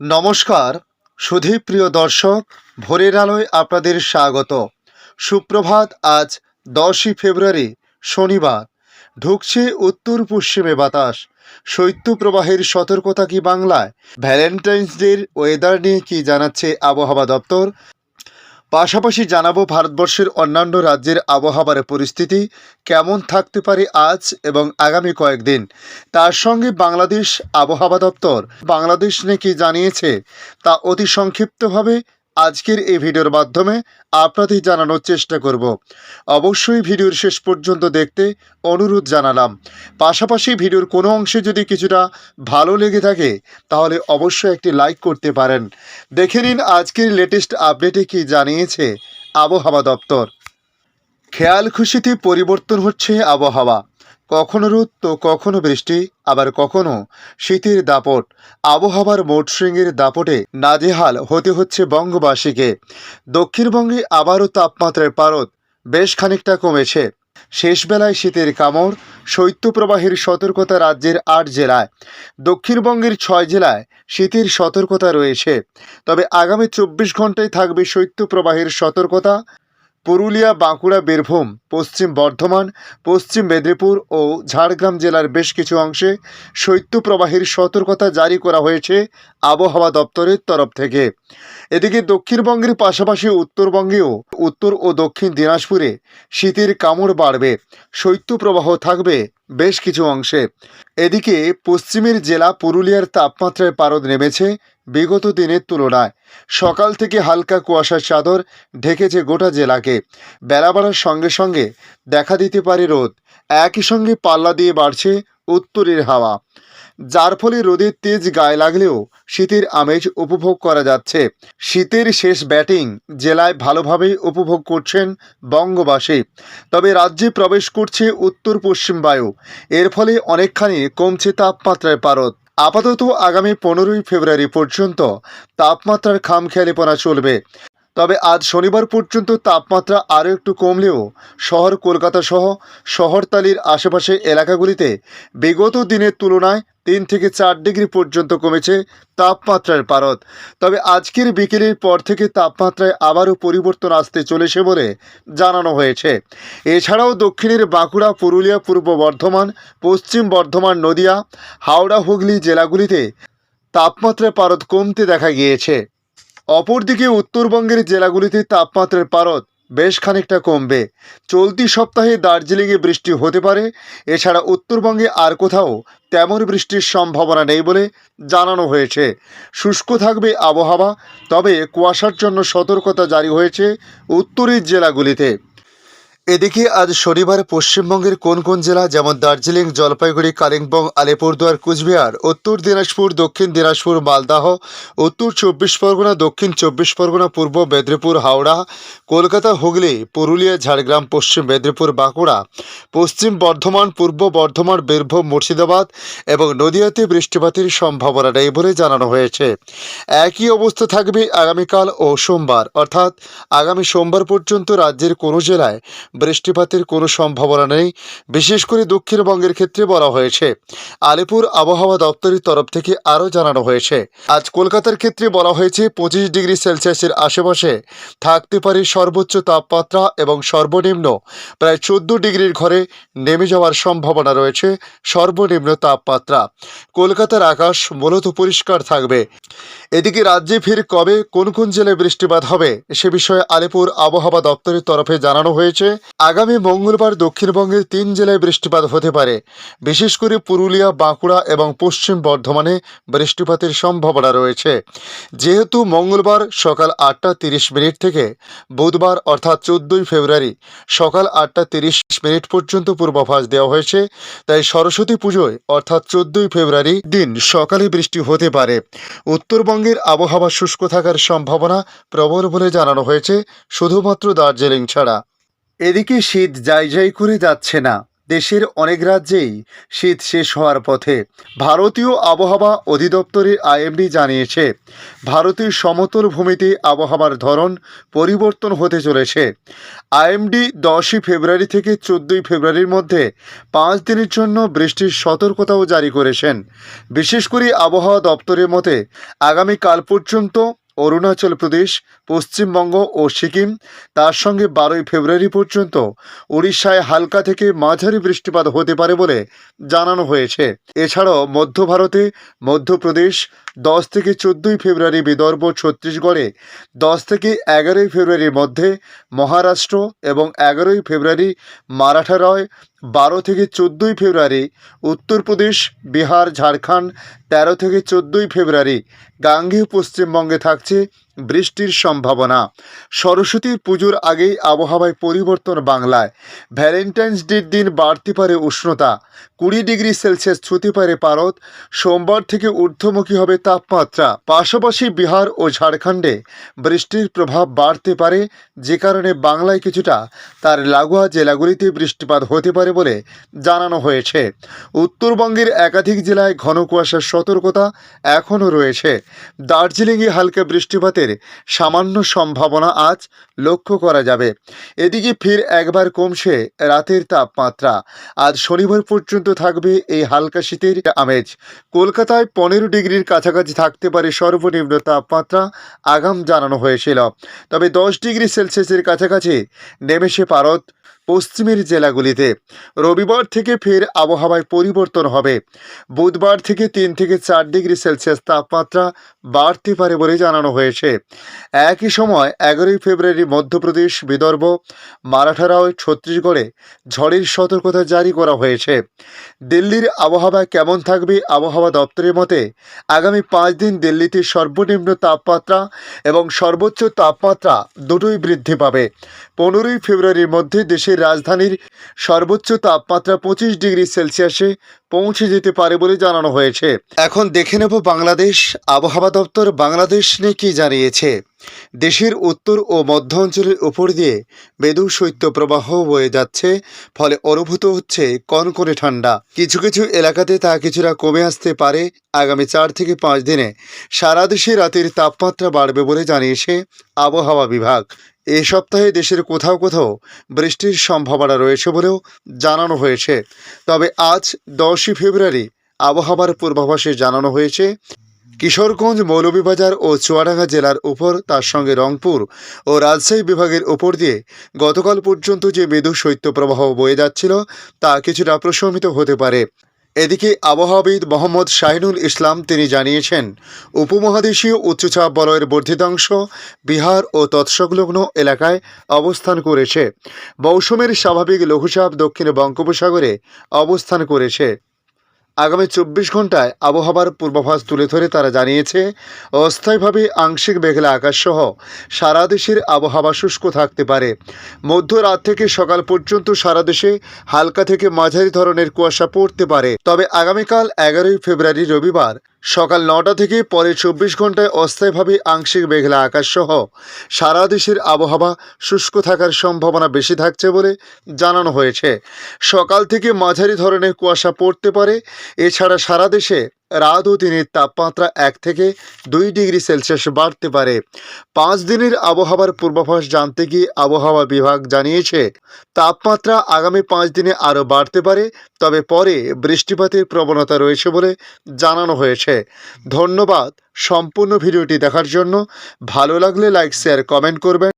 নমস্কার সুধীপ্রিয় দর্শক, ভোরের আলোয় আপনাদের স্বাগত। সুপ্রভাত। আজ 10ই ফেব্রুয়ারি শনিবার। ঢুকছে উত্তর পশ্চিমে বাতাস। শৈত্যপ্রবাহের সতর্কতা কি বাংলায়? ভ্যালেন্টাইন্স ডের ওয়েদার নিয়ে কি জানাচ্ছে আবহাওয়া দপ্তর? পাশাপাশি জানাবো ভারতবর্ষের অন্যান্য রাজ্যের আবহাওয়ার পরিস্থিতি কেমন থাকতে পারে আজ এবং আগামী কয়েকদিন। তার সঙ্গে বাংলাদেশ আবহাওয়া দপ্তর বাংলাদেশ নিয়ে কি জানিয়েছে তা অতি সংক্ষিপ্তভাবে আজকের এই ভিডিওর মাধ্যমে আপনাদের জানানোর চেষ্টা করব। অবশ্যই ভিডিওর শেষ পর্যন্ত দেখতে অনুরোধ জানালাম। পাশাপাশি ভিডিওর কোনো অংশে যদি কিছুটা ভালো লেগে থাকে তাহলে অবশ্যই একটি লাইক করতে পারেন। দেখে নিন আজকের লেটেস্ট আপডেটে কি জানিয়েছে আবহাওয়া দপ্তর। খেয়াল খুশিতে পরিবর্তন হচ্ছে আবহাওয়া। কখনো রোদ তো কখনো বৃষ্টি, আবার কখনো শীতের দাপট। আবহাওয়ার মোট শৃঙ্গের দাপটে নাজেহাল হতে হচ্ছে বঙ্গবাসীকে। দক্ষিণবঙ্গে আবারও তাপমাত্রার পারদ বেশ খানিকটা কমেছে। শেষ বেলায় শীতের কামড়। শৈত্যপ্রবাহের সতর্কতা রাজ্যের 8 জেলায়। দক্ষিণবঙ্গের 6 জেলায় শীতের সতর্কতা রয়েছে। তবে আগামী 24 ঘন্টায় থাকবে শৈত্যপ্রবাহের সতর্কতা। পুরুলিয়া, বাঁকুড়া, বীরভূম, পশ্চিম বর্ধমান, পশ্চিম মেদিনীপুর ও ঝাড়গ্রাম জেলার বেশ কিছু অংশে শৈত্যপ্রবাহের সতর্কতা জারি করা হয়েছে আবহাওয়া দপ্তরের তরফ থেকে। এদিকে দক্ষিণবঙ্গের পাশাপাশি উত্তরবঙ্গেও উত্তর ও দক্ষিণ দিনাজপুরে শীতের কামড় বাড়বে। শৈত্যপ্রবাহ থাকবে বেশ কিছু অংশে। এদিকে পশ্চিমের জেলা পুরুলিয়ার তাপমাত্রায় পারদ নেমেছে বিগত দিনের তুলনায়। সকাল থেকে হালকা কুয়াশার চাদর ঢেকেছে গোটা জেলাকে। বেলা বাড়ার সঙ্গে সঙ্গে দেখা দিতে পারে রোদ। একই সঙ্গে পাল্লা দিয়ে বাড়ছে উত্তরের হাওয়া, যার ফলে রোদের তেজ গায়ে লাগলেও শীতের আমেজ উপভোগ করা যাচ্ছে। শীতের শেষ ব্যাটিং জেলায় ভালোভাবেই উপভোগ করছেন বঙ্গবাসী। তবে রাজ্যে প্রবেশ করছে উত্তর পশ্চিম বায়ু। এর ফলে অনেকখানি কমছে তাপমাত্রার পারদ। আপাতত আগামী 15ই ফেব্রুয়ারি পর্যন্ত তাপমাত্রার খামখেয়ালিপনা চলবে। তবে আজ শনিবার পর্যন্ত তাপমাত্রা আরও একটু কমলেও শহর কলকাতা সহ শহরতলির আশেপাশে এলাকাগুলিতে বিগত দিনের তুলনায় 3 থেকে 4 ডিগ্রি পর্যন্ত কমেছে তাপমাত্রার পারদ। তবে আজকের বিকেলের পর থেকে তাপমাত্রায় আবারও পরিবর্তন আসতে চলেছে বলে জানানো হয়েছে। এছাড়াও দক্ষিণের বাঁকুড়া, পুরুলিয়া, পূর্ব বর্ধমান, পশ্চিম বর্ধমান, নদিয়া, হাওড়া, হুগলি জেলাগুলিতে তাপমাত্রার পারদ কমতে দেখা গিয়েছে। অপরদিকে উত্তরবঙ্গের জেলাগুলিতে তাপমাত্রার পারদ বেশ খানিকটা কমবে। চলতি সপ্তাহে দার্জিলিংয়ে বৃষ্টি হতে পারে। এছাড়া উত্তরবঙ্গে আর কোথাও তেমন বৃষ্টির সম্ভাবনা নেই বলে জানানো হয়েছে। শুষ্ক থাকবে আবহাওয়া, তবে কুয়াশার জন্য সতর্কতা জারি হয়েছে উত্তরের জেলাগুলিতে। এদিকে আজ শনিবার পশ্চিমবঙ্গের কোন কোন জেলা যেমন দার্জিলিং, জলপাইগুড়ি, কালিম্পং, আলিপুরদুয়ার, কুচবিহার, উত্তর দিনাজপুর, দক্ষিণ দিনাজপুর, মালদহ, উত্তর 24 পরগনা, দক্ষিণ 24 পরগনা, পূর্ব মেদিনীপুর, হাওড়া, কলকাতা, হুগলি, পুরুলিয়া, ঝাড়গ্রাম, পশ্চিম মেদিনীপুর, বাঁকুড়া, পশ্চিম বর্ধমান, পূর্ব বর্ধমান, বীরভূম, মুর্শিদাবাদ এবং নদিয়াতে বৃষ্টিপাতের সম্ভাবনা নেই বলে জানানো হয়েছে। একই অবস্থা থাকবে আগামীকাল ও সোমবার, অর্থাৎ আগামী সোমবার পর্যন্ত রাজ্যের কোনো জেলায় বৃষ্টিপাতের কোনো সম্ভাবনা নেই। বিশেষ করে দক্ষিণবঙ্গের ক্ষেত্রে বলা হয়েছে। আলিপুর আবহাওয়া দপ্তরের তরফ থেকে আরও জানানো হয়েছে, আজ কলকাতার ক্ষেত্রে বলা হয়েছে 25 ডিগ্রি সেলসিয়াসের আশেপাশে থাকতে পারে সর্বোচ্চ তাপমাত্রা এবং সর্বনিম্ন প্রায় 14 ডিগ্রির ঘরে নেমে যাওয়ার সম্ভাবনা রয়েছে। সর্বনিম্ন তাপমাত্রা কলকাতার আকাশ মূলত পরিষ্কার থাকবে। এদিকে রাজ্যে ফের কবে কোন কোন জেলায় বৃষ্টিপাত হবে সে বিষয়ে আলিপুর আবহাওয়া দপ্তরের তরফে জানানো হয়েছে। আগামী মঙ্গলবার দক্ষিণবঙ্গের 3 জেলায় বৃষ্টিপাত হতে পারে। বিশেষ করে পুরুলিয়া, বাঁকুড়া এবং পশ্চিম বর্ধমানে বৃষ্টিপাতের সম্ভাবনা রয়েছে। যেহেতু মঙ্গলবার সকাল 8:30 থেকে বুধবার অর্থাৎ 14ই ফেব্রুয়ারি সকাল 8:30 পর্যন্ত পূর্বাভাস দেওয়া হয়েছে, তাই সরস্বতী পুজোয় অর্থাৎ 14ই ফেব্রুয়ারি দিন সকালে বৃষ্টি হতে পারে। উত্তরবঙ্গের আবহাওয়া শুষ্ক থাকার সম্ভাবনা প্রবল বলে জানানো হয়েছে, শুধুমাত্র দার্জিলিং ছাড়া। এদিকে শীত যাই যাই করে যাচ্ছে না। দেশের অনেক রাজ্যেই শীত শেষ হওয়ার পথে। ভারতীয় আবহাওয়া অধিদপ্তরের আইএমডি জানিয়েছে, ভারতের সমতল ভূমিতে আবহাওয়ার ধরন পরিবর্তন হতে চলেছে। আইএমডি 10ই ফেব্রুয়ারি থেকে 14ই ফেব্রুয়ারির মধ্যে 5 দিনের জন্য বৃষ্টির সতর্কতাও জারি করেছেন। বিশেষ করে আবহাওয়া দপ্তরের মতে আগামীকাল পর্যন্ত অরুণাচল প্রদেশ, পশ্চিমবঙ্গ ও সিকিম, তার সঙ্গে 12ই ফেব্রুয়ারি পর্যন্ত উড়িষ্যায় হালকা থেকে মাঝারি বৃষ্টিপাত হতে পারে বলে জানানো হয়েছে। এছাড়াও মধ্য ভারতে মধ্যপ্রদেশ 10 থেকে 14ই ফেব্রুয়ারি, বিদর্ভ, ছত্তিশগড়ে 10 থেকে 11ই ফেব্রুয়ারির মধ্যে, মহারাষ্ট্র এবং 11ই ফেব্রুয়ারি মারাঠারয়, 12 থেকে 14ই ফেব্রুয়ারি উত্তরপ্রদেশ, বিহার, ঝাড়খণ্ড 13 থেকে 14ই ফেব্রুয়ারি, গাঙ্গেয় পশ্চিমবঙ্গে থাকছে বৃষ্টির সম্ভাবনা। সরস্বতী পুজোর আগেই আবহাওয়ায় পরিবর্তন বাংলায়। ভ্যালেন্টাইন্স ডের দিন বাড়তে পারে উষ্ণতা, 20 ডিগ্রি সেলসিয়াস ছুঁতে পারে পারদ। সোমবার থেকে ঊর্ধ্বমুখী হবে তাপমাত্রা। পাশাপাশি বিহার ও ঝাড়খণ্ডে বৃষ্টির প্রভাব বাড়তে পারে, যে কারণে বাংলায় কিছুটা তার লাগোয়া জেলাগুলিতে বৃষ্টিপাত হতে পারে বলে জানানো হয়েছে। উত্তরবঙ্গের একাধিক জেলায় ঘন কুয়াশার সতর্কতা এখনও রয়েছে। দার্জিলিংয়ে হালকা বৃষ্টিপাতের সামান্য সম্ভাবনা আজ লক্ষ্য করা যাবে। এদিকে ফের একবার কমছে রাতের তাপমাত্রা। আজ শনিবার পর্যন্ত থাকবে এই হালকা শীতের আমেজ। কলকাতায় 15 ডিগ্রির কাছাকাছি থাকতে পারে সর্বনিম্ন তাপমাত্রা, আগাম জানানো হয়েছিল। তবে 10 ডিগ্রি সেলসিয়াসের কাছাকাছি নেমেছে পারদ পশ্চিমের জেলাগুলিতে। রবিবার থেকে ফের আবহাওয়ায় পরিবর্তন হবে। বুধবার থেকে 3 থেকে 4 ডিগ্রি সেলসিয়াস তাপমাত্রা বাড়তে পারে বলে জানানো হয়েছে। একই সময় 11ই ফেব্রুয়ারি মধ্যপ্রদেশ, বিদর্ভ, মারাঠারাও, ছত্তিশগড়ে ঝড়ের সতর্কতা জারি করা হয়েছে। দিল্লির আবহাওয়া কেমন থাকবে? আবহাওয়া দপ্তরের মতে আগামী 5 দিন দিল্লিতে সর্বনিম্ন তাপমাত্রা এবং সর্বোচ্চ তাপমাত্রা দুটোই বৃদ্ধি পাবে। 15ই ফেব্রুয়ারির মধ্যে দেশের রাজধানীর সর্বোচ্চ তাপমাত্রা 25 ডিগ্রি সেলসিয়াসে পৌঁছে যেতে পারে বলে জানানো হয়েছে। এখন দেখে নেব বাংলাদেশ আবহাওয়া দপ্তর বাংলাদেশ নিয়ে কি জানিয়েছে। দেশের উত্তর ও মধ্য অঞ্চলের উপর দিয়ে মৃদু শৈত্যপ্রবাহ বয়ে যাচ্ছে, ফলে অনুভূত হচ্ছে কনকনে ঠান্ডা। কিছু কিছু এলাকাতে তা কিছুটা কমে আসতে পারে। আগামী 4 থেকে 5 দিনে সারা দেশে রাতের তাপমাত্রা বাড়বে বলে জানিয়েছে আবহাওয়া বিভাগ। এ সপ্তাহে দেশের কোথাও কোথাও বৃষ্টির সম্ভাবনা রয়েছে বলেও জানানো হয়েছে। তবে আজ 10ই ফেব্রুয়ারি আবহাওয়ার পূর্বাভাসে জানানো হয়েছে, কিশোরগঞ্জ, মৌলভীবাজার ও চুয়াডাঙ্গা জেলার উপর, তার সঙ্গে রংপুর ও রাজশাহী বিভাগের উপর দিয়ে গতকাল পর্যন্ত যে মৃদু শৈত্যপ্রবাহ বয়ে যাচ্ছিল তা কিছুটা প্রশমিত হতে পারে। এদিকে আবহাওয়াবিদ মোহাম্মদ শাহিনুল ইসলাম তিনি জানিয়েছেন, উপমহাদেশীয় উচ্চচাপ বলয়ের বর্ধিতাংশ বিহার ও তৎসংলগ্ন এলাকায় অবস্থান করেছে। মৌসুমের স্বাভাবিক লঘুচাপ দক্ষিণ বঙ্গোপসাগরে অবস্থান করেছে। আগামী 24 ঘন্টায় আবহাওয়ার পূর্বাভাস তুলে ধরে তারা জানিয়েছে, অস্থায়ীভাবে আংশিক মেঘলা আকাশসহ সারা দেশের আবহাওয়া শুষ্ক থাকতে পারে। মধ্যরাত থেকে সকাল পর্যন্ত সারা দেশে হালকা থেকে মাঝারি ধরনের কুয়াশা পড়তে পারে। তবে আগামীকাল 11ই ফেব্রুয়ারি রবিবার সকাল 9টা থেকে পরে 24 ঘন্টায় অস্থায়ীভাবে আংশিক মেঘলা আকাশসহ সারা দেশের আবহাওয়া শুষ্ক থাকার সম্ভাবনা বেশি থাকছে বলে জানানো হয়েছে। সকাল থেকে মাঝারি ধরনের কুয়াশা পড়তে পারে। এছাড়া সারা দেশে রাত ও দিনের তাপমাত্রা 1 থেকে 2 ডিগ্রি সেলসিয়াস বাড়তে পারে। 5 দিনের আবহাওয়ার পূর্বাভাস জানতে গিয়ে আবহাওয়া বিভাগ জানিয়েছে, তাপমাত্রা আগামী 5 দিনে আরও বাড়তে পারে, তবে পরে বৃষ্টিপাতের প্রবণতা রয়েছে বলে জানানো হয়েছে। ধন্যবাদ সম্পূর্ণ ভিডিওটি দেখার জন্য। ভালো লাগলে লাইক, শেয়ার, কমেন্ট করবেন।